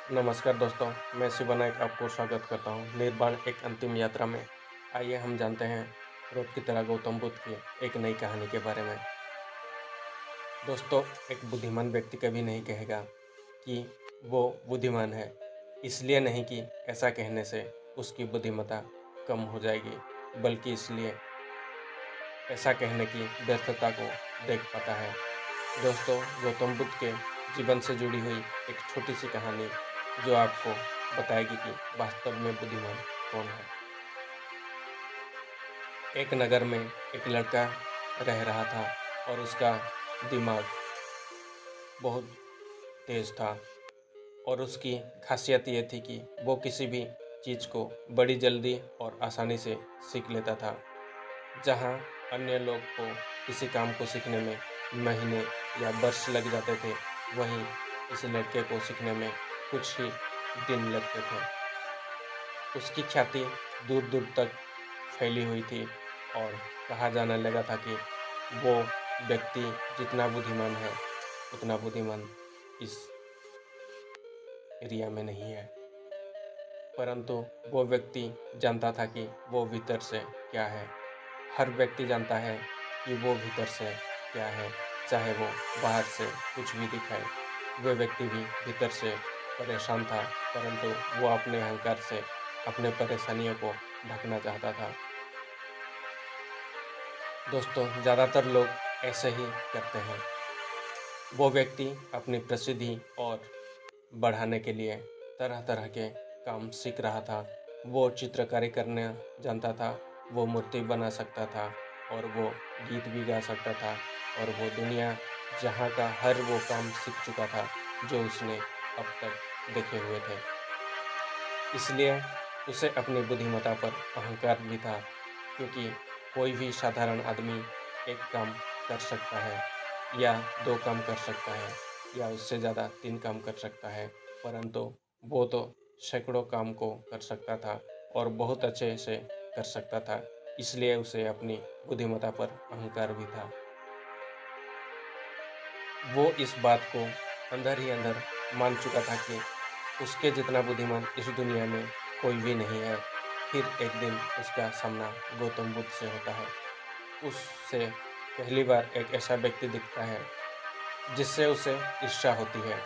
नमस्कार दोस्तों, मैं शिवा नायक आपको स्वागत करता हूँ निर्वाण एक अंतिम यात्रा में। आइए हम जानते हैं रोज की तरह गौतम बुद्ध की एक नई कहानी के बारे में। दोस्तों, एक बुद्धिमान व्यक्ति कभी नहीं कहेगा कि वो बुद्धिमान है, इसलिए नहीं कि ऐसा कहने से उसकी बुद्धिमत्ता कम हो जाएगी, बल्कि इसलिए ऐसा कहने की व्यर्थता को देख पाता है। दोस्तों, गौतम बुद्ध के जीवन से जुड़ी हुई एक छोटी सी कहानी जो आपको बताएगी कि वास्तव में बुद्धिमान कौन है। एक नगर में एक लड़का रह रहा था और उसका दिमाग बहुत तेज था और उसकी खासियत ये थी कि वो किसी भी चीज़ को बड़ी जल्दी और आसानी से सीख लेता था। जहाँ अन्य लोग को किसी काम को सीखने में महीने या वर्ष लग जाते थे, वहीं इस लड़के को सीखने में कुछ ही दिन लगते थे। उसकी ख्याति दूर दूर तक फैली हुई थी और कहा जाने लगा था कि वो व्यक्ति जितना बुद्धिमान है, उतना बुद्धिमान इस एरिया में नहीं है। परंतु वो व्यक्ति जानता था कि वो भीतर से क्या है। हर व्यक्ति जानता है कि वो भीतर से क्या है, चाहे वो बाहर से कुछ भी दिखाए। वो व्यक्ति भी भीतर से परेशान था, परंतु वो अपने अहंकार से अपने परेशानियों को ढकना चाहता था। दोस्तों, ज़्यादातर लोग ऐसे ही करते हैं। वो व्यक्ति अपनी प्रसिद्धि और बढ़ाने के लिए तरह-तरह के काम सीख रहा था। वो चित्रकारी करना जानता था, वो मूर्ति बना सकता था और वो गीत भी गा सकता था और वो दुनिया जहाँ का हर वो काम सीख चुका था, जो उसने अब तक देखे हुए थे। इसलिए उसे अपनी बुद्धिमत्ता पर अहंकार भी था, क्योंकि कोई भी साधारण आदमी एक काम कर सकता है या 2 काम कर सकता है या उससे ज़्यादा 3 काम कर सकता है, परंतु वो तो सैकड़ों काम को कर सकता था और बहुत अच्छे से कर सकता था। इसलिए उसे अपनी बुद्धिमत्ता पर अहंकार भी था। वो इस बात को अंदर ही अंदर मान चुका था कि उसके जितना बुद्धिमान इस दुनिया में कोई भी नहीं है। फिर एक दिन उसका सामना गौतम बुद्ध से होता है। उससे पहली बार एक ऐसा व्यक्ति दिखता है जिससे उसे ईर्ष्या होती है।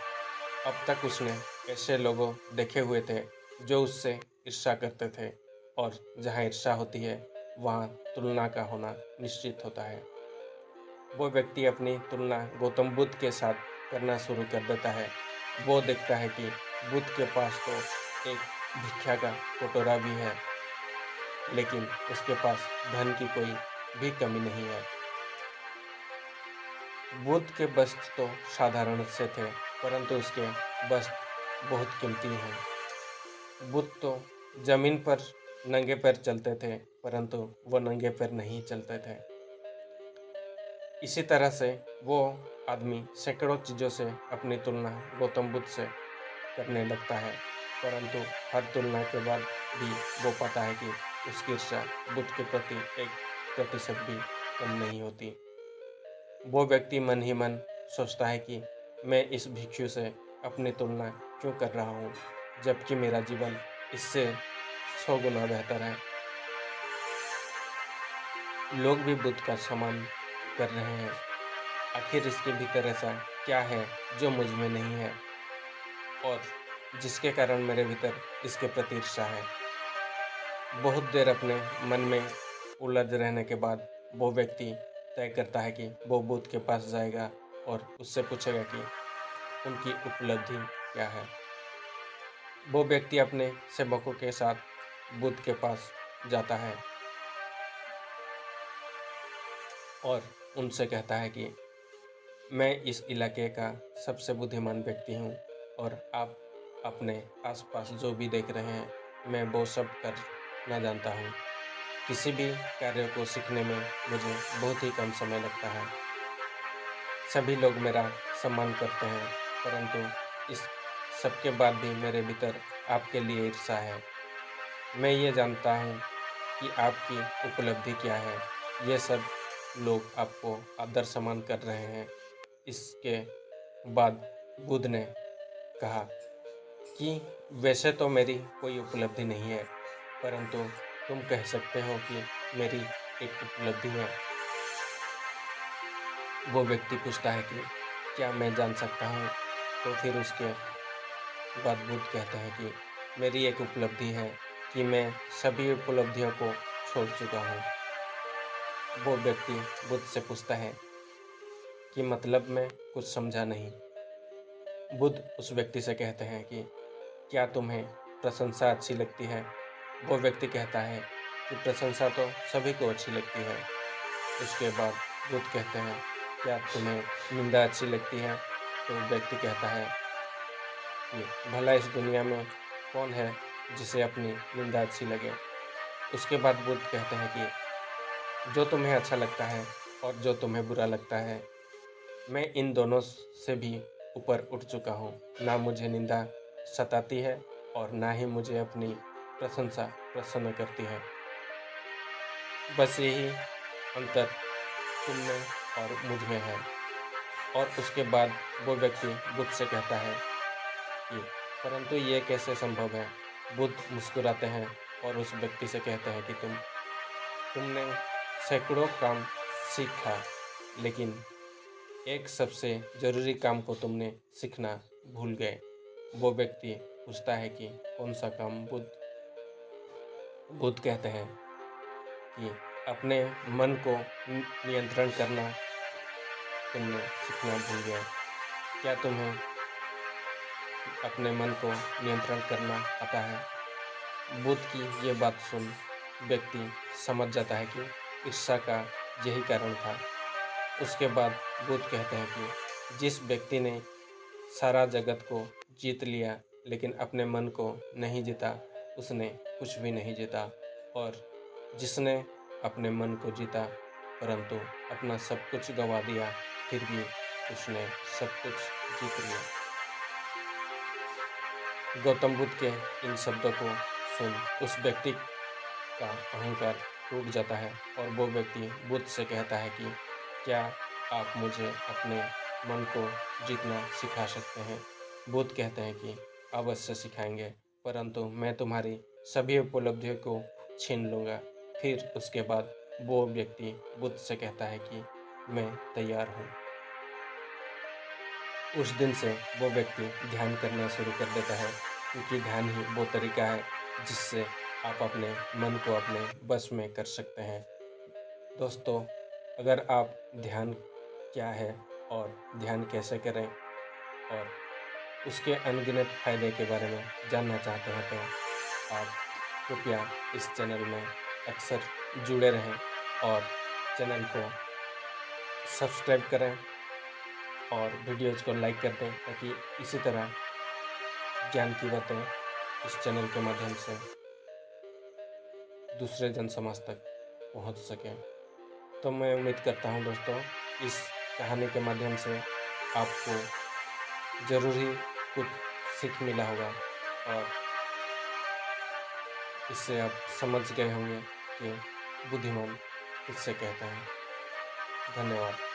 अब तक उसने ऐसे लोगों देखे हुए थे जो उससे ईर्ष्या करते थे और जहाँ ईर्ष्या होती है, वहाँ तुलना का होना निश्चित होता है। वो व्यक्ति अपनी तुलना गौतम बुद्ध के साथ करना शुरू कर देता है। वो देखता है कि बुद्ध के पास तो एक भिक्षा का कटोरा भी है, लेकिन उसके पास धन की कोई भी कमी नहीं है। बुद्ध के वस्त्र तो साधारण से थे, परंतु उसके वस्त्र बहुत कीमती हैं। बुद्ध तो जमीन पर नंगे पैर चलते थे, परंतु वो नंगे पैर नहीं चलते थे। इसी तरह से वो आदमी सैकड़ों चीज़ों से अपनी तुलना गौतम बुद्ध से करने लगता है, परंतु हर तुलना के बाद भी वो पाता है कि उसकी ईर्ष्या बुद्ध के प्रति 1% भी कम नहीं होती। वो व्यक्ति मन ही मन सोचता है कि मैं इस भिक्षु से अपनी तुलना क्यों कर रहा हूँ, जबकि मेरा जीवन इससे 100 गुना बेहतर है। लोग भी बुद्ध का सम्मान कर रहे हैं। आखिर इसके भीतर ऐसा क्या है जो मुझ में नहीं है और जिसके कारण मेरे भीतर इसके प्रति ईर्ष्या है। बहुत देर अपने मन में उलझ रहने के बाद वो व्यक्ति तय करता है कि वो बुद्ध के पास जाएगा और उससे पूछेगा कि उनकी उपलब्धि क्या है। वो व्यक्ति अपने सेवकों के साथ बुद्ध के पास जाता है और उनसे कहता है कि मैं इस इलाके का सबसे बुद्धिमान व्यक्ति हूँ और आप अपने आसपास जो भी देख रहे हैं, मैं वो सब करना जानता हूँ। किसी भी कार्य को सीखने में मुझे बहुत ही कम समय लगता है। सभी लोग मेरा सम्मान करते हैं, परंतु इस सबके बाद भी मेरे भीतर आपके लिए ईर्ष्या है। मैं ये जानता हूँ कि आपकी उपलब्धि क्या है। ये सब लोग आपको आदर सम्मान कर रहे हैं। इसके बाद बुद्ध ने कहा कि वैसे तो मेरी कोई उपलब्धि नहीं है, परंतु तुम कह सकते हो कि मेरी एक उपलब्धि है। वो व्यक्ति पूछता है कि क्या मैं जान सकता हूँ? तो फिर उसके बाद बुद्ध कहते हैं कि मेरी एक उपलब्धि है कि मैं सभी उपलब्धियों को छोड़ चुका हूँ। वो व्यक्ति बुद्ध से पूछता है कि मतलब मैं कुछ समझा नहीं। बुद्ध उस व्यक्ति से कहते हैं कि क्या तुम्हें प्रशंसा अच्छी लगती है? वो व्यक्ति कहता है कि प्रशंसा तो सभी को अच्छी लगती है। उसके बाद बुद्ध कहते हैं क्या तुम्हें निंदा अच्छी लगती है? तो व्यक्ति कहता है कि भला इस दुनिया में कौन है जिसे अपनी निंदा अच्छी लगे। उसके बाद बुद्ध कहते हैं कि जो तुम्हें अच्छा लगता है और जो तुम्हें बुरा लगता है, मैं इन दोनों से भी ऊपर उठ चुका हूँ। ना मुझे निंदा सताती है और ना ही मुझे अपनी प्रशंसा प्रसन्न करती है। बस यही अंतर तुम में और मुझ में है। और उसके बाद वो व्यक्ति बुद्ध से कहता है कि परंतु ये कैसे संभव है? बुद्ध मुस्कुराते हैं और उस व्यक्ति से कहते हैं कि तुमने सैकड़ों काम सीखा, लेकिन एक सबसे ज़रूरी काम को तुमने सीखना भूल गए। वो व्यक्ति पूछता है कि कौन सा काम? बुद्ध कहते हैं कि अपने मन को नियंत्रण करना तुमने सीखना भूल गए। क्या तुम्हें अपने मन को नियंत्रण करना आता है? बुद्ध की ये बात सुन व्यक्ति समझ जाता है कि ईर्ष्या का यही कारण था। उसके बाद बुद्ध कहते हैं कि जिस व्यक्ति ने सारा जगत को जीत लिया लेकिन अपने मन को नहीं जीता, उसने कुछ भी नहीं जीता। और जिसने अपने मन को जीता परंतु अपना सब कुछ गंवा दिया, फिर भी उसने सब कुछ जीत लिया। गौतम बुद्ध के इन शब्दों को सुन उस व्यक्ति का अहंकार टूट जाता है और वो व्यक्ति बुद्ध से कहता है कि क्या आप मुझे अपने मन को जीतना सिखा सकते हैं? बुद्ध कहते हैं कि अवश्य सिखाएंगे, परंतु मैं तुम्हारी सभी उपलब्धियों को छीन लूँगा। फिर उसके बाद वो व्यक्ति बुद्ध से कहता है कि मैं तैयार हूँ। उस दिन से वो व्यक्ति ध्यान करना शुरू कर देता है, क्योंकि ध्यान ही वो तरीका है जिससे आप अपने मन को अपने बस में कर सकते हैं। दोस्तों, अगर आप ध्यान क्या है और ध्यान कैसे करें और उसके अनगिनत फ़ायदे के बारे में जानना चाहते हैं, तो आप कृपया इस चैनल में अक्सर जुड़े रहें और चैनल को सब्सक्राइब करें और वीडियोज़ को लाइक कर दें, ताकि इसी तरह ज्ञान की बातें इस चैनल के माध्यम से दूसरे जन समाज तक पहुंच सकें। तो मैं उम्मीद करता हूं दोस्तों, इस कहानी के माध्यम से आपको ज़रूर ही कुछ सीख मिला होगा और इससे आप समझ गए होंगे कि बुद्धिमान किससे कहते हैं। धन्यवाद।